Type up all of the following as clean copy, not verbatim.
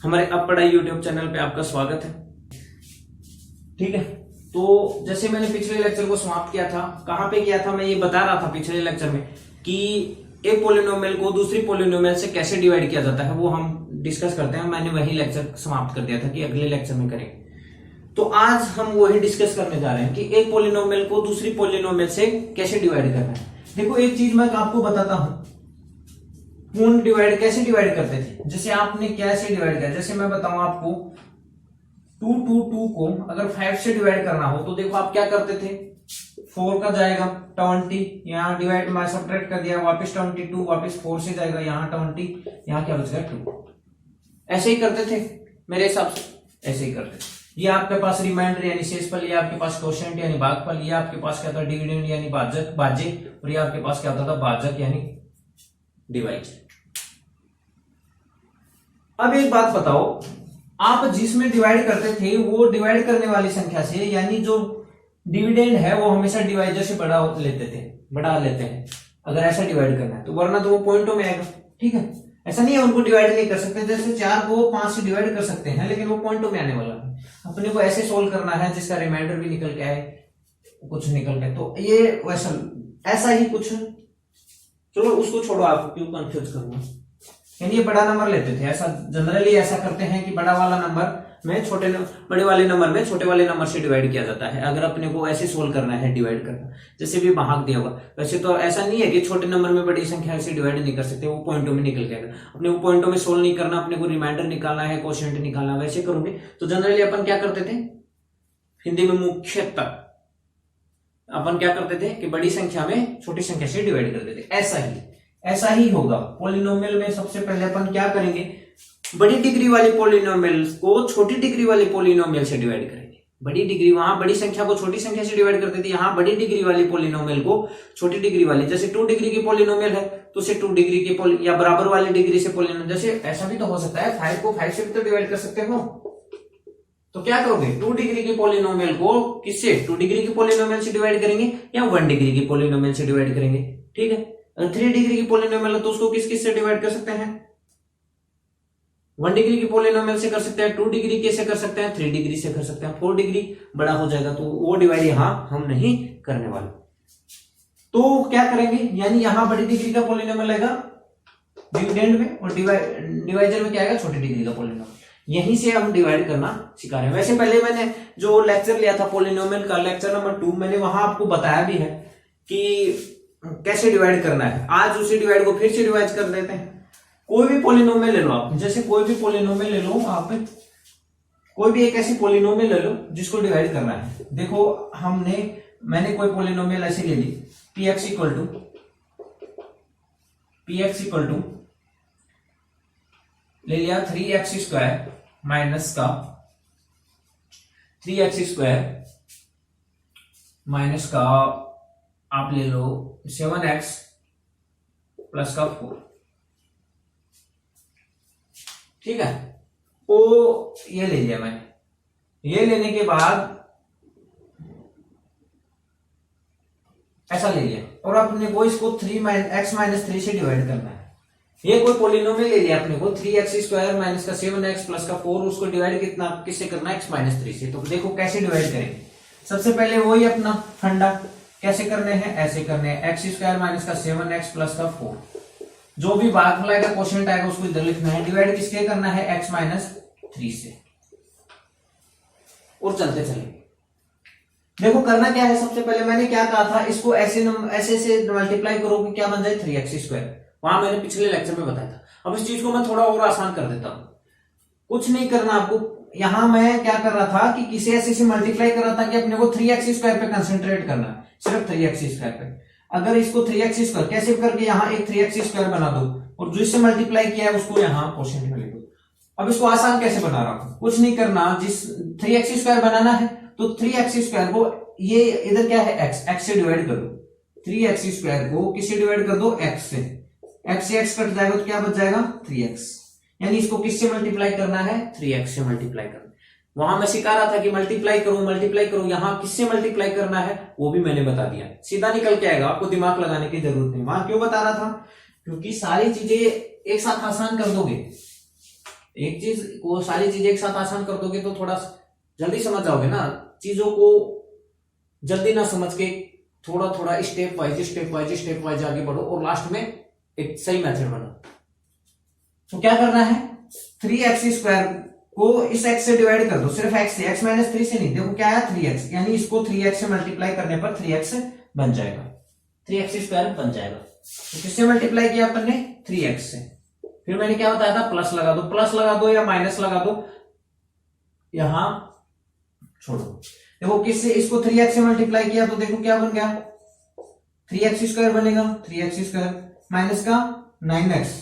हमारे अब पढ़ाई यूट्यूब चैनल पे आपका स्वागत है। ठीक है, तो जैसे मैंने पिछले लेक्चर को समाप्त किया था, कहां पे किया था, मैं ये बता रहा था पिछले लेक्चर में कि एक पोलिनोमियल को दूसरी पोलिनोमियल से कैसे डिवाइड किया जाता है, वो हम डिस्कस करते हैं। मैंने वही लेक्चर समाप्त कर दिया था कि अगले लेक्चर में करेंगे। तो आज हम वही डिस्कस करने जा रहे हैं कि एक पोलिनोमियल को दूसरी पोलिनोमियल से कैसे डिवाइड करना है। देखो, एक चीज मैं आपको बताता हूं, पूर्ण डिवाइड कैसे डिवाइड करते थे। जैसे आपने कैसे डिवाइड किया, जैसे मैं बताऊं आपको 2 को अगर 5 से डिवाइड करना हो तो देखो आप क्या करते थे, 4 का जाएगा 20, यहाँ डिवाइड में सब्ट्रैक्ट कर दिया, वापस 22, वापस 4 से जाएगा यहाँ 20, यहाँ क्या बच गया 2। ऐसे ही करते थे मेरे हिसाब से, ऐसे ही करते थे। ये आपके पास रिमाइंडर यानी शेषफल, ये आपके पास क्वोशिएंट यानी भागफल, ये आपके पास क्या था डिविडेंड यानी भाज्य, और ये आपके पास क्या होता था भाजक यानी डिवाइड। अब एक बात बताओ, आप जिसमें डिवाइड करते थे वो डिवाइड करने वाली संख्या से, यानी जो डिविडेंड है वो हमेशा डिवाइजर से बढ़ा लेते हैं अगर ऐसा डिवाइड करना है तो, वरना तो वो पॉइंटों में आएगा। ठीक है, ऐसा नहीं है उनको डिवाइड नहीं कर सकते, जैसे 4 को 5 से डिवाइड कर सकते हैं लेकिन वो पॉइंटों में आने वाला है। अपने को ऐसे सोल्व करना है जिसका रिमाइंडर भी निकल के आए, कुछ निकल के, तो ये वैसा ऐसा ही कुछ। चलो उसको छोड़ो, आप क्यों कंफ्यूज करूंगा। यानी ये बड़ा नंबर लेते थे, ऐसा जनरली ऐसा करते हैं कि बड़ा वाला नंबर में बड़े वाले नंबर में छोटे वाले नंबर से डिवाइड किया जाता है अगर अपने को ऐसे सोल्व करना है, डिवाइड करना, जैसे भी भाग दिया होगा। वैसे तो ऐसा नहीं है कि छोटे नंबर में बड़ी संख्या से डिवाइड नहीं कर सकते, वो पॉइंटों में निकल जाएगा। अपने को पॉइंटों में सोल्व नहीं करना, अपने को रिमाइंडर निकालना है, क्वोशिएंट निकालना, वैसे करोगे तो जनरली अपन क्या करते थे, हिंदी में मुख्यतः अपन क्या करते थे कि बड़ी संख्या में छोटी संख्या से डिवाइड कर देते। ऐसा ही होगा पोलिनोमियल में। सबसे पहले अपन क्या करेंगे, बड़ी डिग्री वाली पोलिनोमियल को छोटी डिग्री वाली पोलिनोमियल से डिवाइड करेंगे। बड़ी डिग्री, वहां बड़ी संख्या को छोटी संख्या से डिवाइड करते थे, यहाँ बड़ी डिग्री वाली पोलिनोमियल को छोटी डिग्री वाली, जैसे 2 डिग्री की पोलिनोमियल है तो उसे 2 डिग्री की या बराबर वाली डिग्री से पोलिनोमियल, जैसे ऐसा भी तो हो सकता है 5 को 5 से भी तो डिवाइड कर सकते हो। तो क्या करोगे, 2 डिग्री की पोलिनोमियल को किससे, 2 डिग्री की पोलिनोमियल से डिवाइड करेंगे या 1 डिग्री की पोलिनोमियल से डिवाइड करेंगे। ठीक है, 3 डिग्री की पोलिनोमियल है तो उसको किस से डिवाइड कर सकते हैं, 1 डिग्री की पोलिनोमियल से कर सकते हैं, 2 डिग्री कैसे कर सकते हैं, 3 डिग्री से कर सकते हैं, 4 डिग्री बड़ा हो जाएगा तो वो डिवाइड यहां हम नहीं करने वाले। तो क्या करेंगे, यानी यहां बड़ी डिग्री का पोलिनोमियल आएगा डिविडेंड में, और डिवाइजर में क्या आएगा, छोटी डिग्री का पोलिनोमियल। यहीं से हम डिवाइड करना सिखा रहे हैं। वैसे पहले मैंने जो लेक्चर लिया था पोलिनोमियल का, लेक्चर नंबर 2, मैंने वहां आपको बताया भी है कि कैसे डिवाइड करना है। आज उसी डिवाइड को फिर से रिवाइज कर देते हैं। कोई भी पोलिनोमियल ले लो आप, जैसे कोई भी पोलिनोमियल ले लो आप, कोई भी एक ऐसी पोलिनोमियल ले लो जिसको डिवाइड करना है। देखो मैंने कोई पोलिनोमियल ऐसी ले ली, px इक्वल टू ले लिया 3x² माइनस का 3x² माइनस का आप ले लो 7x प्लस का 4। ठीक है, तो ये ले लिया मैंने। ये लेने के बाद ऐसा ले लिया और अपने को इसको 3x-3 से डिवाइड करना है। ये कोई पोलिनोमियल ले लिया अपने को 3x² माइनस का 7x प्लस का 4, उसको डिवाइड किससे करना है, x-3 से। तो देखो कैसे डिवाइड करेंगे। सबसे पहले वही अपना फंडा, कैसे करने हैं, ऐसे करने हैं, x² माइनस का 7x प्लस का 4, जो भी भागफल आएगा क्वोशिएंट आएगा उसको इधर लिखना है, डिवाइड किसके करना है, x-3 से, और चलते चलेंगे। देखो करना क्या है, सबसे पहले मैंने क्या कहा था, इसको ऐसे से मल्टीप्लाई करोगे क्या बन जाए 3x², वहां मैंने पिछले लेक्चर में बताया था। अब इस चीज को मैं थोड़ा और आसान कर देता हूं, कुछ नहीं करना आपको। यहां मैं क्या कर रहा था कि किसी ऐसे से मल्टीप्लाई कर रहा था कि अपने को 3x² पे कंसंट्रेट करना है, सिर्फ 3x² पे। अगर इसको 3x² कैसे करके यहाँ एक 3x² बना दो और जो इससे मल्टीप्लाई किया है उसको यहाँ क्वोशिएंट में लिख दो। अब इसको आसान कैसे बना रहा हूं, कुछ नहीं करना, जिस 3x² बनाना है तो 3x² को ये इधर क्या है x से डिवाइड कर दो, 3x² को किससे डिवाइड कर दो, x से x कट जाएगा तो क्या बच जाएगा 3x, यानी इसको किससे मल्टीप्लाई करना है, 3x से मल्टीप्लाई करना। वहां मैं सिखा रहा था कि मल्टीप्लाई करो, यहां किससे मल्टीप्लाई करना है वो भी मैंने बता दिया, सीधा निकल के आएगा, आपको दिमाग लगाने की जरूरत नहीं। वहां क्यों बता रहा था, क्योंकि सारी चीजें एक साथ आसान कर दोगे, एक चीज को सारी चीजें एक साथ आसान कर दोगे तो थोड़ा जल्दी समझ जाओगे ना, चीजों को जल्दी ना समझ के थोड़ा थोड़ा स्टेप वाइज आगे बढ़ो और लास्ट में एक सही मेथड बनो। तो क्या करना है, 3x² को इस x से डिवाइड कर दो, सिर्फ x से, x - 3 से नहीं। देखो क्या है 3x, यानी इसको 3x से मल्टीप्लाई करने पर 3x बन जाएगा, 3x² बन जाएगा। तो किससे मल्टीप्लाई किया अपन ने, 3x से। फिर मैंने क्या बताया था, प्लस लगा दो या माइनस लगा दो, यहां छोड़ो। देखो किससे, इसको 3x से मल्टीप्लाई किया तो देखो क्या बन गया, 3x² बनेगा, 3x² माइनस का 9x।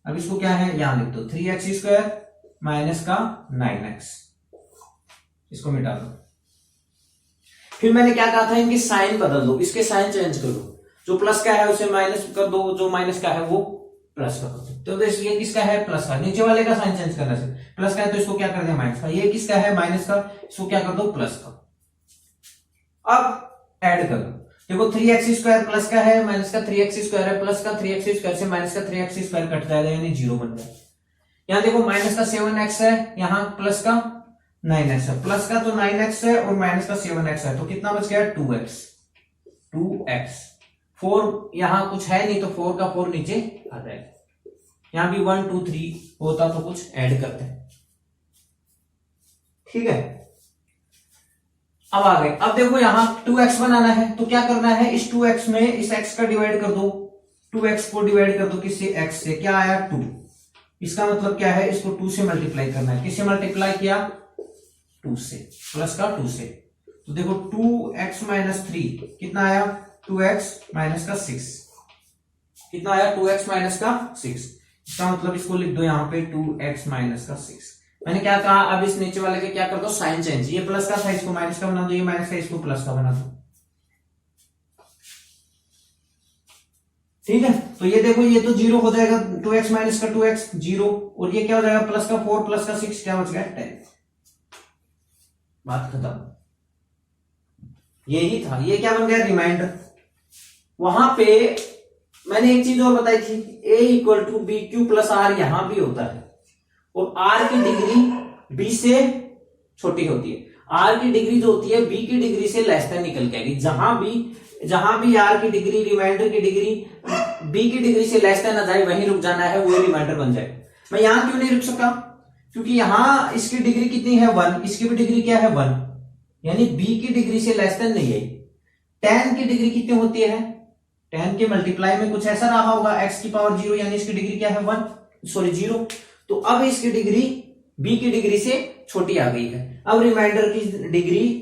अब इसको क्या है, यहां लिख दो, 3x² माइनस का 9x, इसको मिटा दो। फिर मैंने क्या कहा था, इनकी साइन बदल दो, इसके साइन चेंज कर दो, जो प्लस का है उसे माइनस कर दो, जो माइनस का है वो प्लस कर दो। तो ये किसका है, प्लस का, नीचे वाले का साइन चेंज करना चाहिए, प्लस का है तो इसको क्या कर दिया माइनस का, ये किसका है माइनस का, इसको क्या कर दो प्लस का। अब ऐड कर दो, देखो 3x² प्लस का है, माइनस का 3x² है, प्लस का 3x² से माइनस का 3x² कट जाएगा, यानी 0 बन जाएगा। यहां देखो माइनस का 7x है, यहां प्लस का 9x है, प्लस का तो 9x है और माइनस का 7x है, तो कितना बच गया 2x। 4 यहां कुछ है नहीं तो 4 का 4 नीचे आ जाएगा। यहां भी 1 2 3 होता तो कुछ ऐड करते हैं, ठीक है। अब आ गए, अब देखो यहां 2x बनाना है तो क्या करना है, इस 2x में इस x का डिवाइड कर दो, 2x को डिवाइड कर दो किससे, x से, क्या आया 2। इसका मतलब क्या है, इसको 2 से मल्टीप्लाई करना है, किससे मल्टीप्लाई किया 2 से, प्लस का 2 से। तो देखो 2x - 3 कितना आया, 2x माइनस का 6, कितना आया 2x माइनस का 6। इसका मतलब इसको लिख दो यहां पे 2x माइनस का 6। मैंने क्या कहा, अब इस नीचे वाले के क्या कर दो, साइन चेंज, ये प्लस का था इसको माइनस का बना दो, ये माइनस का इसको प्लस का बना दो, ठीक है। तो ये देखो ये तो 0 हो जाएगा, 2x माइनस का 2x 0, और ये क्या हो जाएगा प्लस का 4 प्लस का 6, क्या बच गया 10। बात खत्म, यही था, ये क्या बन गया रिमाइंडर। वहां पे मैंने एक चीज और बताई थी, a = BQ + R यहां भी होता है, और R की डिग्री B से छोटी होती है, R की डिग्री जो होती है B की डिग्री से लेस देन निकल के आएगी। जहां भी R की डिग्री, रिमाइंडर की डिग्री B की डिग्री से लेस देन आ जाए वहीं रुक जाना है, वो रिमाइंडर बन जाए। मैं यहां क्यों नहीं रुक सका, क्योंकि यहां इसकी डिग्री कितनी है 1, इसकी भी डिग्री क्या है 1, यानी B की डिग्री से लेस देन नहीं आई। 10 की डिग्री कितनी होती है, 10 के मल्टीप्लाई में कुछ ऐसा रहा होगा, x की पावर 0, यानी इसकी डिग्री क्या है 0। तो अब इसकी डिग्री B की डिग्री से छोटी आ गई है। अब रिमाइंडर की डिग्री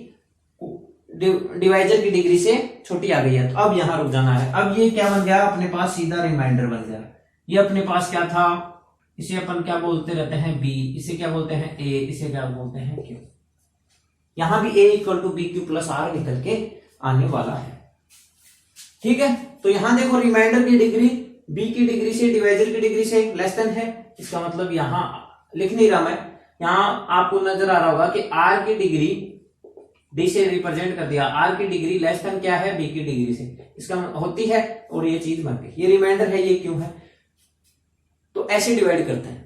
डिवाइजर की डिग्री से छोटी आ गई है, तो अब यहां रुक जाना है। अब ये क्या बन गया, अपने पास सीधा रिमाइंडर बन गया। ये अपने पास क्या था, इसे अपन क्या बोलते रहते हैं B, इसे क्या बोलते हैं A, इसे क्या बोलते हैं Q। यहां भी a = BQ + R निकल के आने वाला है, ठीक है। तो यहां देखो रिमाइंडर की डिग्री B की डिग्री से, डिवाइजर की डिग्री से लेस देन है, इसका मतलब यहां लिख नहीं रहा मैं, यहां आपको नजर आ रहा होगा कि R की डिग्री D से रिप्रेजेंट कर दिया, R की डिग्री लेस देन क्या है B की डिग्री से, इसका होती है, और ये चीज बन गई, ये रिमाइंडर है, ये क्यों है। तो ऐसे डिवाइड करते हैं,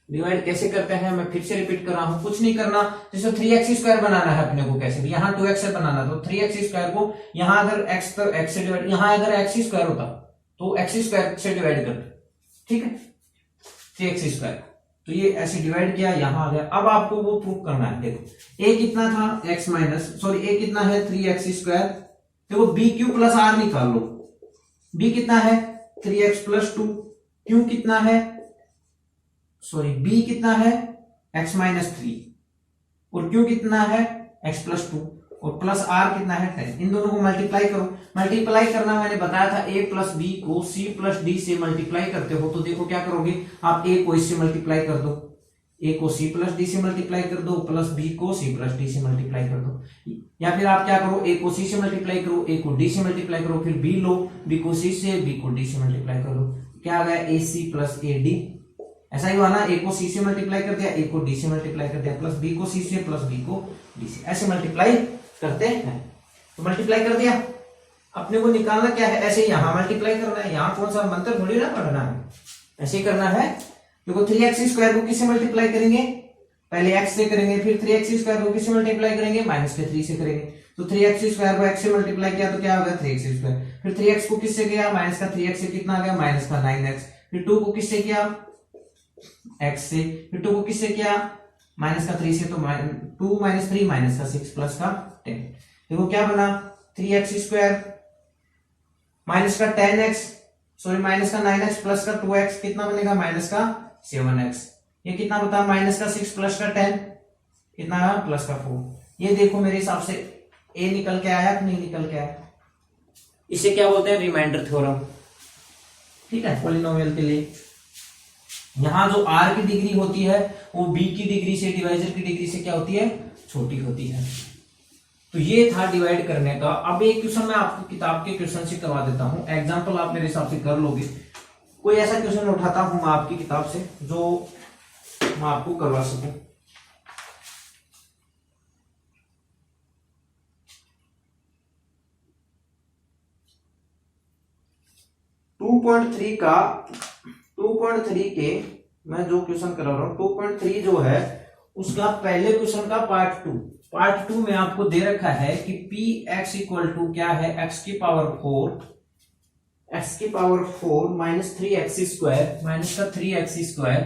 डिवाइड कैसे करते हैं मैं फिर से रिपीट कर रहा हूं, कुछ नहीं करना। जैसे 3x² बनाना है अपने को, कैसे भी, यहाँ 2x से बनाना, तो 3x² को यहां अगर x तो x से डिवाइड, यहां अगर x² होता तो x² से डिवाइड कर, ठीक है, 3x²। तो ये ऐसे डिवाइड किया, यहां आ गया। अब आपको वो प्रूफ करना है, देखो a कितना था a कितना है 3x², देखो BQ + R निकाल लो, b कितना है 3x + 2, q कितना है b कितना है x - 3, और q कितना है x + 2, और प्लस r कितना है 10। इन दोनों को मल्टीप्लाई करो। मल्टीप्लाई करना मैंने बताया था, a + b को c + d से मल्टीप्लाई करते हो तो देखो क्या करोगे आप, a को इससे मल्टीप्लाई कर दो, a को c + d से मल्टीप्लाई कर दो, प्लस b को c + d से मल्टीप्लाई कर दो, या फिर आप क्या करो, a को c से मल्टीप्लाई करो, a को d से मल्टीप्लाई करो, फिर b लो, b को c से, b को d से मल्टीप्लाई कर दो, क्या आ गया ac + ad। ऐसा ही हुआ ना, a को c से मल्टीप्लाई कर दिया, a को d से मल्टीप्लाई कर दिया, प्लस b को c से, प्लस b को d से, ऐसे मल्टीप्लाई करते हैं। तो मल्टीप्लाई कर दिया, अपने को निकालना क्या है, ऐसे ही यहां मल्टीप्लाई करना है, यहां कौन सा मंत्र थोड़ी ना पढ़ना है, ऐसे ही करना है। देखो 3x² को किससे मल्टीप्लाई करेंगे, पहले x से करेंगे, फिर 3x² को किससे मल्टीप्लाई करेंगे, -3 से करेंगे। तो 3x² को x से मल्टीप्लाई किया तो क्या होगा 3x², फिर 3x को किससे किया, -3x से कितना आ गया, -9x, फिर 2 को किससे किया, x से, फिर 2 को किससे किया, -3 से, तो 2 - 3 -6 प्लस का 10। देखो क्या बना, 3x² -10x, sorry -9x plus का 2x कितना बनेगा, -7x। ये कितना बता, -6 प्लस का 10 कितना है, प्लस का 4। ये देखो मेरे हिसाब से ए निकल के आया कि नहीं निकल के आया। इसे क्या बोलते हैं, रिमाइंडर थ्योरम। ठीक है, पॉलिनोमियल के लिए यहां जो r की डिग्री होती है वो b की डिग्री से, डिवाइजर की डिग्री से क्या होती है, छोटी होती है। तो ये था डिवाइड करने का। अब एक क्वेश्चन मैं आपको किताब के क्वेश्चन से करवा देता हूं, एग्जांपल आप मेरे हिसाब से कर लोगे। कोई ऐसा क्वेश्चन उठाता हूं मैं आपकी किताब से जो मैं आपको करवा सकूं। का 2.3 के मैं जो क्वेश्चन करा रहा हूं, 2.3 जो है उसका पहले क्वेश्चन का पार्ट टू में आपको दे रखा है कि px इक्वल टू क्या है, x की पावर 4 माइनस 3x² माइनस का 3x²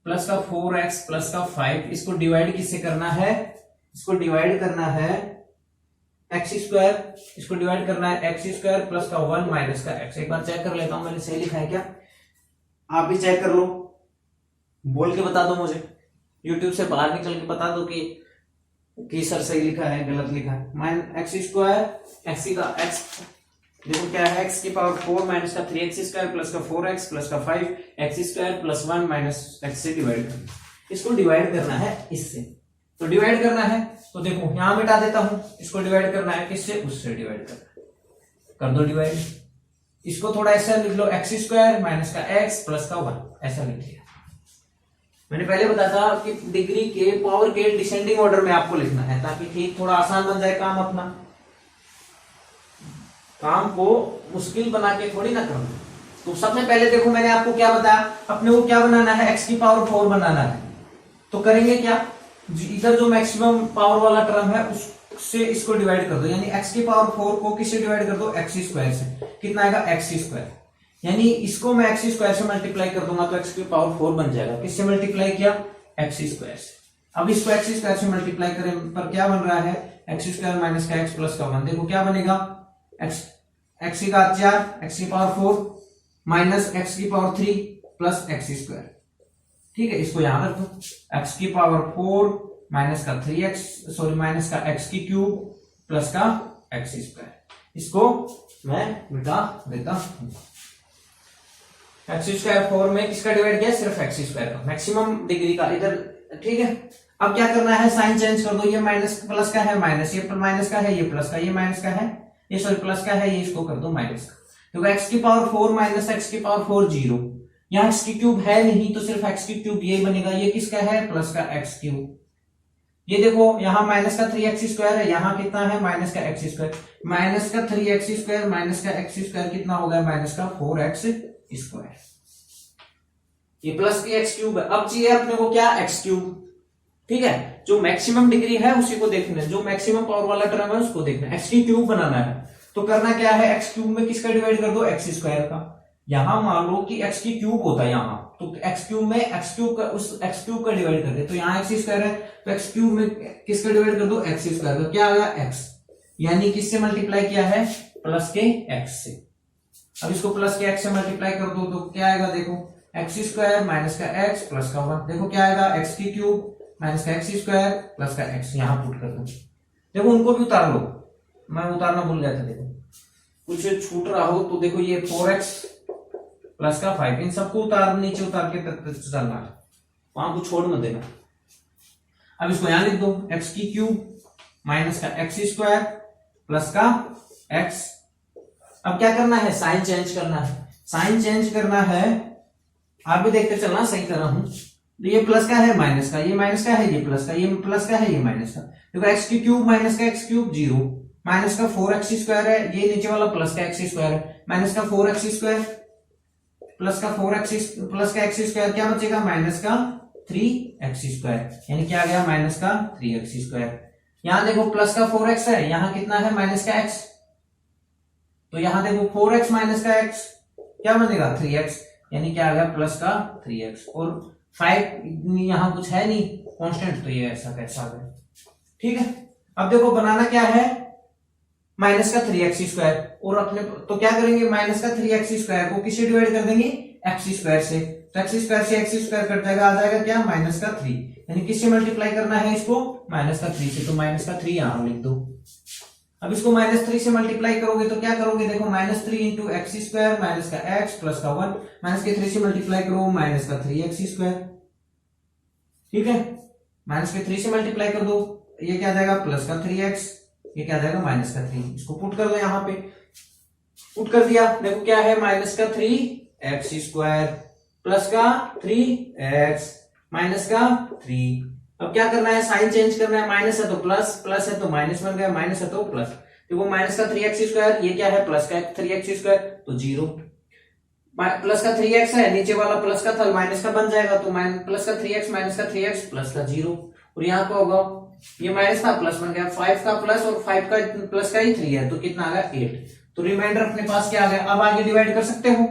प्लस का 4x प्लस का 5। इसको डिवाइड किससे करना है, इसको डिवाइड करना है x², इसको डिवाइड करना है x² प्लस का 1 माइनस का x। एक बार चेक कर लेता हूं मैंने सही लिखा है क्या, आप भी चेक कर लो, बोल के बता दो मुझे, YouTube से बाहर निकल के बता दो कि सर सही लिखा है गलत लिखा है। x², x का x देखो क्या है, x की पावर 4 माइनस का 3x² प्लस का 4x प्लस का 5, x² प्लस 1 माइनस x से डिवाइड करना, इसको डिवाइड करना है इससे। तो डिवाइड करना है तो देखो यहां मिटा देता हूं, इसको डिवाइड करना है किससे, उससे डिवाइड करना है, कर दो डिवाइड। इसको थोड़ा ऐसा लिख लो, x² माइनस का x प्लस का 1 ऐसा लिख लिया। मैंने पहले बताया था कि डिग्री के पावर के डिसेंडिंग ऑर्डर में आपको लिखना है ताकि ठीक थोड़ा आसान बन जाए काम, अपना काम को मुश्किल बना के थोड़ी ना करना। तो सबसे पहले देखो मैंने आपको क्या बताया, अपने को क्या बनाना है, x की पावर 4 बनाना है। तो करेंगे क्या, इधर जो मैक्सिमम पावर वाला टर्म है उससे इसको डिवाइड कर दो, यानी x की पावर 4 को किससे डिवाइड कर दो, x² से। कितना आएगा, x², यानी इसको मैं x² से मल्टीप्लाई कर दूंगा तो x की पावर 4 बन जाएगा। किससे मल्टीप्लाई किया, x² से। अब इसको x² से मल्टीप्लाई करें पर क्या बन रहा है, x² माइनस का x प्लस का 1। देखो क्या बनेगा, x का 4, x की पावर 4 माइनस x की पावर 3 प्लस x²। ठीक है, इसको यहां रख दो, x की पावर 4 माइनस का 3x, सॉरी माइनस का x की क्यूब प्लस का x²। इसको मैं मिटा देता हूं। x² 4 में किसका डिवाइड किया, सिर्फ x² का, मैक्सिमम डिग्री का इधर। ठीक है, अब क्या करना है, साइन चेंज कर दो, ये माइनस प्लस का है माइनस, ये माइनस का है ये प्लस का, ये माइनस का है ये सॉरी प्लस का है, ये इसको कर दो माइनस का। तो x की पावर 4 माइनस x की पावर 4 0, यहाँ x की क्यूब है नहीं तो सिर्फ x की क्यूब ये बनेगा, ये किसका है, प्लस का x³। ये देखो यहाँ माइनस का 3x² है, यहाँ कितना है माइनस का x², माइनस का 3x² माइनस का x² कितना हो गया, माइनस का 4x²। ये प्लस की x³ है। अब चाहिए अपने को क्या, x³। ठीक है, जो मैक्सिमम डिग्री है उसी को देखना है, जो मैक्सिमम पावर वाला टर्म है उसको देखना है, x³ बनाना है। तो करना क्या है, x³ में किसका डिवाइड कर दो, x² का। यहां मान लो कि x³ होता है यहाँ, तो x³ में x³ का, उस x³ का डिवाइड कर दे, तो यहाँ x² है तो x³ में किसका डिवाइड कर दो, x² का। क्या आ गया, x, यानी किससे मल्टीप्लाई किया है, प्लस के x से। अब इसको प्लस के x से मल्टीप्लाई कर दो तो क्या आएगा, देखो x² माइनस का x प्लस का 1। देखो क्या आएगा, x³ माइनस का x² प्लस का x, यहां पुट कर दो। देखो उनको भी उतार लो, मैं उतारना भूल गया था, देखो कुछ छूट रहा हो तो देखो ये 4x प्लस का 5, इन सबको उतार, नीचे उतार के चलना है, वहां को छोड़ मत देना। अब इसको यहां लिख दो, x³ माइनस का x² प्लस का x। अब क्या करना है, साइन चेंज करना है। साइन चेंज करना है, आप भी देखते चलना सही कर रहा हूं। तो ये प्लस का है माइनस का, ये माइनस का है ये प्लस का, ये प्लस का है ये माइनस का। देखो x³ माइनस का x³ 0, माइनस का 4x² है, ये नीचे वाला प्लस का x² है, माइनस का 4x²। प्लस का 4x प्लस का एक्स स्क्वायर, क्या बचेगा माइनस का 3x², यानी क्या आ गया माइनस का 3x²। यहां देखो प्लस का 4x है, यहां कितना है माइनस का x, तो यहां देखो 4x माइनस का x क्या बनेगा 3x, यानी क्या आ गया प्लस का 3x, और 5 यहां कुछ है नहीं कांस्टेंट, तो ये ऐसा कैसा आ गया। ठीक है, अब देखो बनाना क्या है माइनस का 3x², और अपने तो क्या करेंगे माइनस का 3x² को किससे डिवाइड कर देंगे x² से, तो x² से x² कट जाएगा, आ जाएगा क्या माइनस का 3, यानी किससे मल्टीप्लाई करना है इसको माइनस का 3 से, तो माइनस का 3 यहां लिख दो। अब इसको -3 से मल्टीप्लाई करोगे तो क्या करोगे, देखो -3 इंटू x² माइनस का x प्लस का 1, माइनस के 3 से मल्टीप्लाई करो माइनस का 3x²। ठीक है, माइनस के 3 से मल्टीप्लाई कर दो, ये क्या जाएगा प्लस का 3x, ये क्या जाएगा माइनस का 3, इसको पुट कर दो, यहाँ पे पुट कर दिया, देखो क्या है माइनस का 3x² प्लस का 3x माइनस का 3। अब क्या करना है साइन चेंज करना है, माइनस है तो प्लस, प्लस है तो माइनस बन गया, माइनस है तो प्लस, देखो माइनस का 3x², ये क्या है प्लस का 3x² तो 0, प्लस का 3x है, नीचे वाला प्लस का था माइनस का बन जाएगा, तो प्लस का 3x माइनस का 3x प्लस का 0, और यहाँ का होगा ये माइनस का प्लस बन गया, 5 का प्लस और 5 का प्लस का ही 3 है, तो कितना आ गया 8, तो रिमाइंडर अपने पास क्या आ गया। अब आगे डिवाइड कर सकते हो,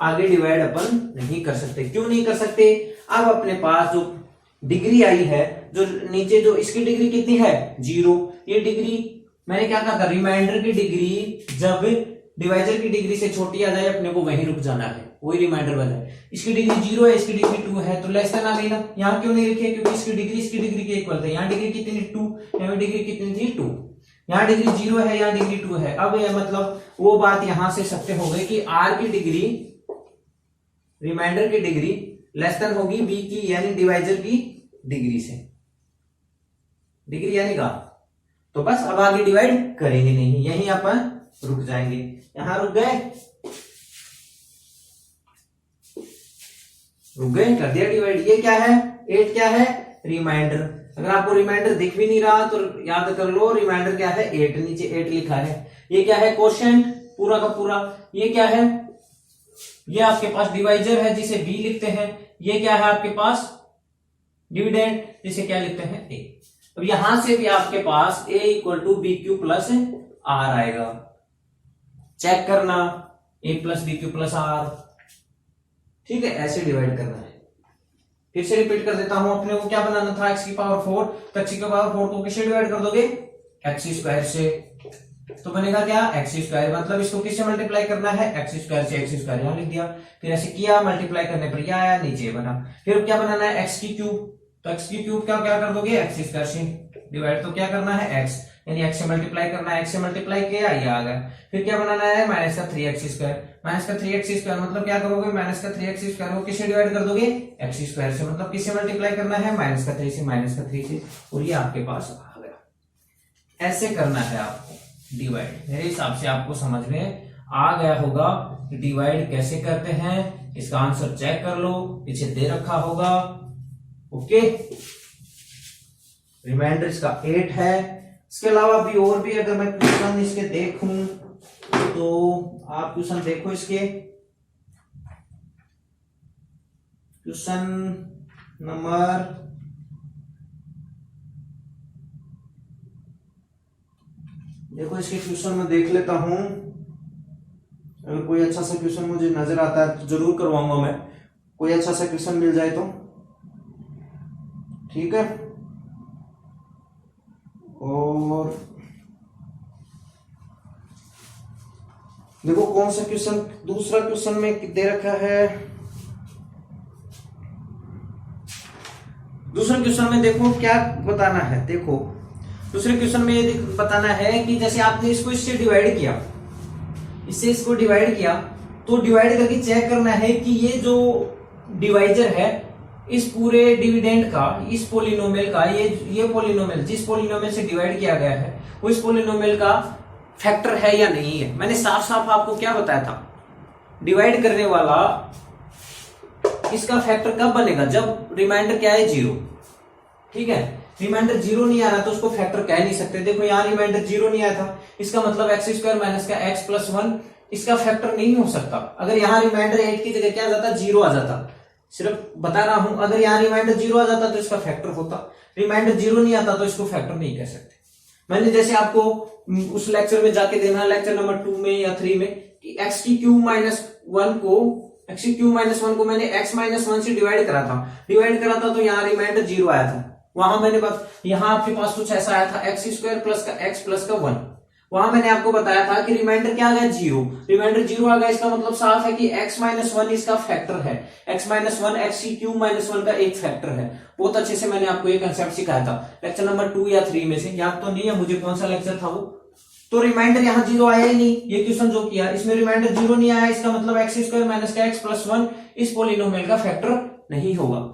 आगे डिवाइड अपन नहीं कर सकते, क्यों नहीं कर सकते, अब अपने पास जो डिग्री आई है, जो नीचे जो इसकी डिग्री कितनी है 0, ये डिग्री मैंने क्या कहा था रिमाइंडर की डिग्री जब डिवाइजर की डिग्री से छोटी आ जाए अपने को वहीं रुक जाना है, वही रिमाइंडर बन जाए। इसकी डिग्री 0 है, इसकी डिग्री 2 है, तो लेस देन आ गई ना, यहाँ क्यों नहीं लिखे, क्योंकि इसकी डिग्री के इक्वल थे, यहाँ डिग्री कितनी 2, यहाँ डिग्री कितनी थी 2, यहाँ डिग्री 0 है, यहाँ डिग्री 2 है। अब यह मतलब वो बात यहां से सत्य हो गई कि आर की डिग्री रिमाइंडर की डिग्री लेस देन होगी बी की यानी डिवाइजर की डिग्री से, डिग्री यानी का, तो बस अब आगे डिवाइड करेंगे नहीं, यहीं अपन रुक जाएंगे, यहां रुक गए कर दिया डिवाइड। ये क्या है 8 क्या है रिमाइंडर, अगर आपको रिमाइंडर दिख भी नहीं रहा तो याद कर लो रिमाइंडर क्या है 8, नीचे 8 लिखा है। ये क्या है क्वोशिएंट पूरा का पूरा, ये क्या है ये आपके पास डिवाइजर है जिसे बी लिखते हैं, ये क्या है आपके पास डिविडेंड जिसे क्या लिखते हैं ए। अब यहां से भी आपके पास a equal to B Q plus R आएगा, चेक करना a plus B Q plus R, ठीक है, ऐसे डिवाइड करना है। फिर से रिपीट कर देता हूं, अपने को क्या बनाना था x की पावर 4, तो x की पावर 4 को किससे डिवाइड कर दोगे x² से, तो बनेगा क्या x², मतलब इसको किससे मल्टीप्लाई करना है x² से, x² यहां लिख दिया, फिर ऐसे किया मल्टीप्लाई करने पर यह आया नीचे बना, फिर क्या बनाना है x की क्यूब, तो x की क्यूब क्या क्या कर दोगे x² से डिवाइड, तो क्या करना है x यानी x से मल्टीप्लाई करना है, x से मल्टीप्लाई किया ये आ गया, फिर क्या बनाना है माइनस का 3x², माइनस का 3x² मतलब क्या करोगे माइनस का 3x² को किससे डिवाइड कर दोगे x² से, मतलब किससे मल्टीप्लाई करना है माइनस का 3 से, माइनस का 3 से, और ये आपके पास आ गया। ऐसे करना है आपको डिवाइड, मेरे हिसाब से आपको समझ में आ गया होगा कि डिवाइड कैसे करते हैं, इसका आंसर चेक कर लो पीछे दे रखा होगा। ओके, रिमाइंडर इसका 8 है, इसके अलावा भी और भी अगर मैं क्वेश्चन इसके देखूं तो आप क्वेश्चन देखो, इसके क्वेश्चन नंबर देखो, इसके क्वेश्चन में देख लेता हूं, अगर कोई अच्छा सा क्वेश्चन मुझे नजर आता है तो जरूर करवाऊंगा मैं, कोई अच्छा सा क्वेश्चन मिल जाए तो ठीक है। और देखो कौन सा क्वेश्चन, दूसरा क्वेश्चन में दे रखा है, दूसरे क्वेश्चन में देखो क्या बताना है, देखो दूसरे क्वेश्चन में ये बताना है कि जैसे आपने इसको इससे डिवाइड किया, इससे इसको डिवाइड किया, तो डिवाइड करके चेक करना है कि ये जो डिवाइजर है इस पूरे डिविडेंड का, इस पोलिनोमियल का, ये पोलिनोमियल जिस पोलिनोमियल से डिवाइड किया गया है वो इस पोलिनोमियल का फैक्टर है या नहीं है। मैंने साफ साफ आपको क्या बताया था, डिवाइड करने वाला इसका फैक्टर कब बनेगा, जब रिमाइंडर क्या है 0, ठीक है, रिमाइंडर 0 नहीं आ रहा तो उसको फैक्टर कह नहीं सकते। देखो यहाँ रिमाइंडर 0 नहीं आया था, इसका मतलब x² माइनस का x प्लस 1 इसका फैक्टर नहीं हो सकता। अगर यहाँ रिमाइंडर 8 की जगह क्या आ जाता, 0 आ जाता। सिर्फ बता रहा हूं, अगर यहाँ रिमाइंडर 0 आ जाता तो इसका फैक्टर होता, रिमाइंडर 0 नहीं आता तो इसको फैक्टर नहीं कह सकते। मैंने जैसे आपको उस लेक्चर में जाके देना, लेक्चर नंबर 2 में या 3 में, कि एक्स की क्यूब माइनस वन को मैंने x माइनस 1 से डिवाइड करा था तो यहाँ रिमाइंडर 0 आया था। वहां मैंने यहाँ आपके पास कुछ ऐसा आया था एक्स स्क्वायर प्लस का x प्लस का 1। वहां मैंने आपको बताया था कि रिमाइंडर क्या आ गया, 0। रिमाइंडर 0 आ गया, इसका मतलब साफ है कि x माइनस 1 इसका फैक्टर है। x माइनस 1 एक्स की क्यूब माइनस 1 का एक फैक्टर है। बहुत अच्छे से मैंने आपको ये कंसेप्ट सिखाया था लेक्चर नंबर 2 या 3 में से, याद तो नहीं है मुझे कौन सा लेक्चर था वो। तो रिमाइंडर यहाँ 0 आया ही नहीं, ये क्वेश्चन जो किया इसमें रिमाइंडर 0 नहीं आया, इसका मतलब एक्स स्क्वायर माइनस का x प्लस 1 इस पोलिनोमियल का फैक्टर नहीं होगा।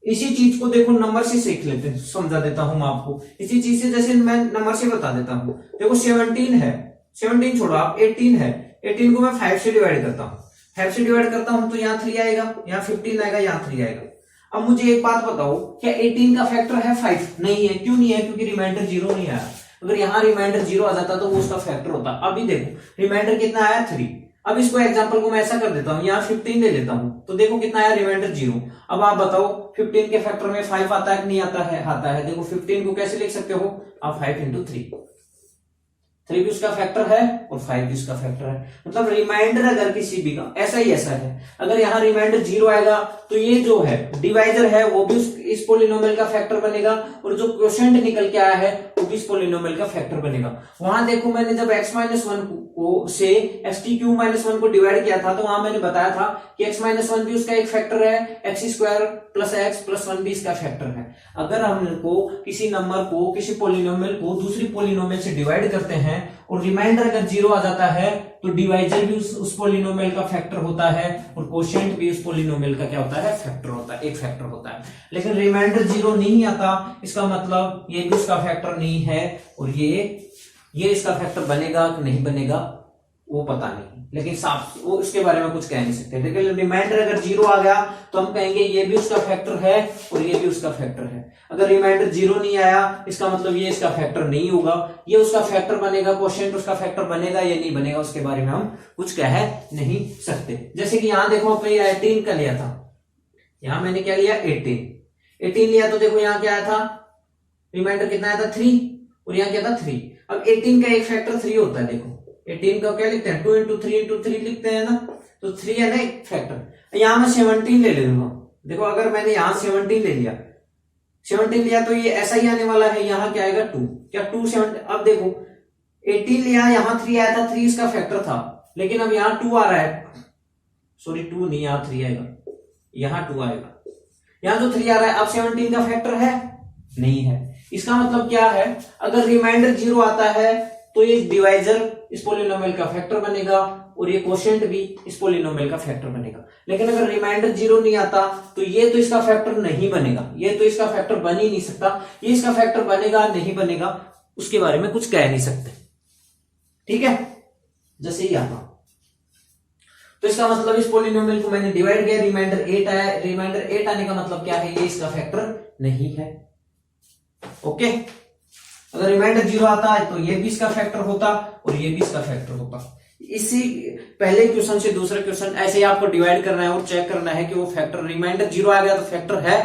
इसी चीज को देखो नंबर से सीख लेते हैं, समझा देता हूं मैं आपको। इसी चीज से जैसे मैं नंबर से बता देता हूं। देखो 17 है, 17 छोड़ो आप, 18 है। 18 को मैं 5 से डिवाइड करता हूं, 5 से डिवाइड करता हूं तो यहाँ 3 आएगा, यहाँ 15 आएगा, यहाँ 3 आएगा। अब मुझे एक बात बताओ, क्या 18 का फैक्टर है 5? नहीं है। क्यों नहीं है? क्योंकि रिमाइंडर 0 नहीं आया। अगर यहाँ रिमाइंडर 0 आ जाता तो वो उसका फैक्टर होता। अभी देखो रिमाइंडर कितना आया, 3। अब इसको एग्जांपल को मैं ऐसा कर देता हूं, यहाँ 15 ले लेता हूं तो देखो कितना आया, रिमाइंडर 0। अब आप बताओ 15 के फैक्टर में 5 आता है कि नहीं आता है? आता है। देखो 15 को कैसे लिख सकते हो आप, 5 इंटू 3 भी उसका फैक्टर है और 5 भी उसका फैक्टर है। मतलब रिमाइंडर अगर किसी भी का ऐसा ही ऐसा है, अगर यहाँ रिमाइंडर 0 आएगा तो ये जो है डिवाइजर है वो भी इस पोलिनोमियल का फैक्टर बनेगा, और जो क्वोशिएंट निकल के आया है वो भी इस पोलिनोमियल का फैक्टर बनेगा। वहां देखो मैंने जब x माइनस 1 को से एक्स की क्यूब माइनस 1 को डिवाइड किया था तो वहां मैंने बताया था कि x माइनस 1 भी उसका एक फैक्टर है, x square plus x plus 1 भी इसका फैक्टर है। अगर हमको किसी नंबर को, किसी पोलिनोमियल को दूसरी पोलिनोमियल से डिवाइड करते हैं और रिमाइंडर अगर 0 आ जाता है तो डिवाइजर भी उस पोलिनोमियल का फैक्टर होता है और कोशिएंट भी उस पोलिनोमियल का क्या होता है, फैक्टर होता है, एक फैक्टर होता है। लेकिन रिमाइंडर 0 नहीं आता, इसका मतलब ये भी उसका फैक्टर नहीं है, और ये इसका फैक्टर बनेगा कि नहीं बनेगा वो पता नहीं, लेकिन साफ वो इसके बारे में कुछ कह नहीं सकते। लेकिन रिमाइंडर अगर 0 आ गया तो हम कहेंगे ये भी उसका फैक्टर है और ये भी उसका फैक्टर है। अगर रिमाइंडर 0 नहीं आया इसका मतलब ये इसका फैक्टर नहीं होगा, ये उसका फैक्टर बनेगा, क्वोशिएंट उसका फैक्टर बनेगा या नहीं बनेगा उसके बारे में हम कुछ कह नहीं सकते। जैसे कि यहाँ देखो अपने 18 का लिया था, यहाँ मैंने क्या लिया, 18 लिया तो देखो यहाँ क्या आया था, रिमाइंडर कितना आया था, 3, और यहाँ क्या था, 3। अब 18 का एक फैक्टर 3 होता है। देखो 18 का क्या लिखते हैं, 2 इंटू 3 लिखते हैं ना, तो 3 है ना एक फैक्टर। यहां मैं 17 ले लूंगा। देखो अगर मैंने यहां 17 ले लिया, 17 लिया तो ये ऐसा ही आने वाला है, यहाँ क्या आएगा 2, क्या 2 7। अब देखो 18 लिया, यहाँ 3 आया था, 3 इसका फैक्टर था, लेकिन अब यहाँ 2 आ रहा है, सॉरी 2 नहीं, यहाँ 3 आएगा, यहाँ 2 आएगा, यहाँ जो 3 आ रहा है। अब 17 का फैक्टर है नहीं है। इसका मतलब क्या है, अगर रिमाइंडर 0 आता है तो ये डिवाइजर इस पोलिनोमियल का फैक्टर बनेगा और ये क्वोशिएंट भी इस पोलिनोमियल का फैक्टर बनेगा। लेकिन अगर रिमाइंडर 0 नहीं आता तो ये तो इसका फैक्टर नहीं बनेगा, ये तो इसका फैक्टर बन ही नहीं सकता। ये इसका फैक्टर बनेगा नहीं बनेगा उसके बारे में कुछ कह नहीं सकते, ठीक है। जैसे ही आता तो इसका मतलब इस पोलिनोमियल को मैंने डिवाइड किया, रिमाइंडर 8 आया। रिमाइंडर 8 आने का मतलब क्या है, ये इसका फैक्टर नहीं है, ओके। अगर रिमाइंडर 0 आता है तो ये भी इसका फैक्टर होता और ये भी इसका फैक्टर होता। इसी पहले क्वेश्चन से दूसरा क्वेश्चन ऐसे ही आपको डिवाइड करना है और चेक करना है कि वो फैक्टर, रिमाइंडर 0 आ गया तो फैक्टर है,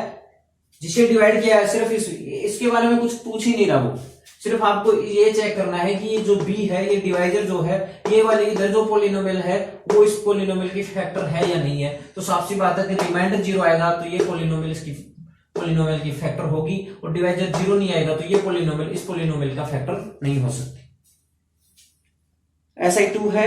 जिसे डिवाइड किया है सिर्फ इसके बारे में कुछ पूछ ही नहीं रहा वो, सिर्फ आपको ये चेक करना है कि ये जो b है, ये डिवाइजर जो है, ये वाले इधर जो पोलिनोमियल है वो इस पोलिनोमियल की फैक्टर है या नहीं है। तो साफ सी बात है कि रिमाइंडर 0 आएगा तो ये पोलिनोमियल की फैक्टर होगी, और डिवाइजर 0 नहीं आएगा तो ये पोलिनोमियल इस पोलिनोमियल का फैक्टर नहीं हो सकती। SI2 है